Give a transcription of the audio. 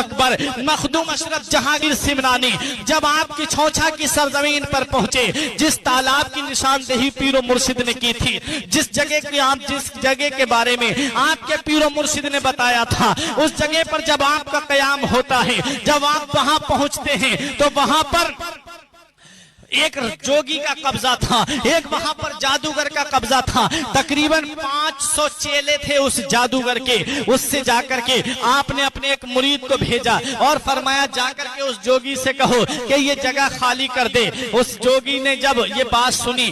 अकबर मखदूम अशरफ जहांगीर सिमनानी जब आपकी छौछा की सरजमीन पर पहुंचे, जिस तालाब की निशानदेही पीरो मुर्शिद ने की थी, जिस जगह के बारे में आपके पीरो मुर्शिद ने बताया था, उस जगह पर जब आपका कयाम होता है, जब आप वहां पहुंचते हैं तो वहां पर एक जोगी का कब्जा था, एक वहां पर जादूगर का कब्जा था। तकरीबन 500 चेले थे उस जादूगर के। उससे जाकर के आपने अपने एक मुरीद को भेजा और फरमाया जाकर के उस जोगी से कहो कि ये जगह खाली कर दे। उस जोगी ने जब ये बात सुनी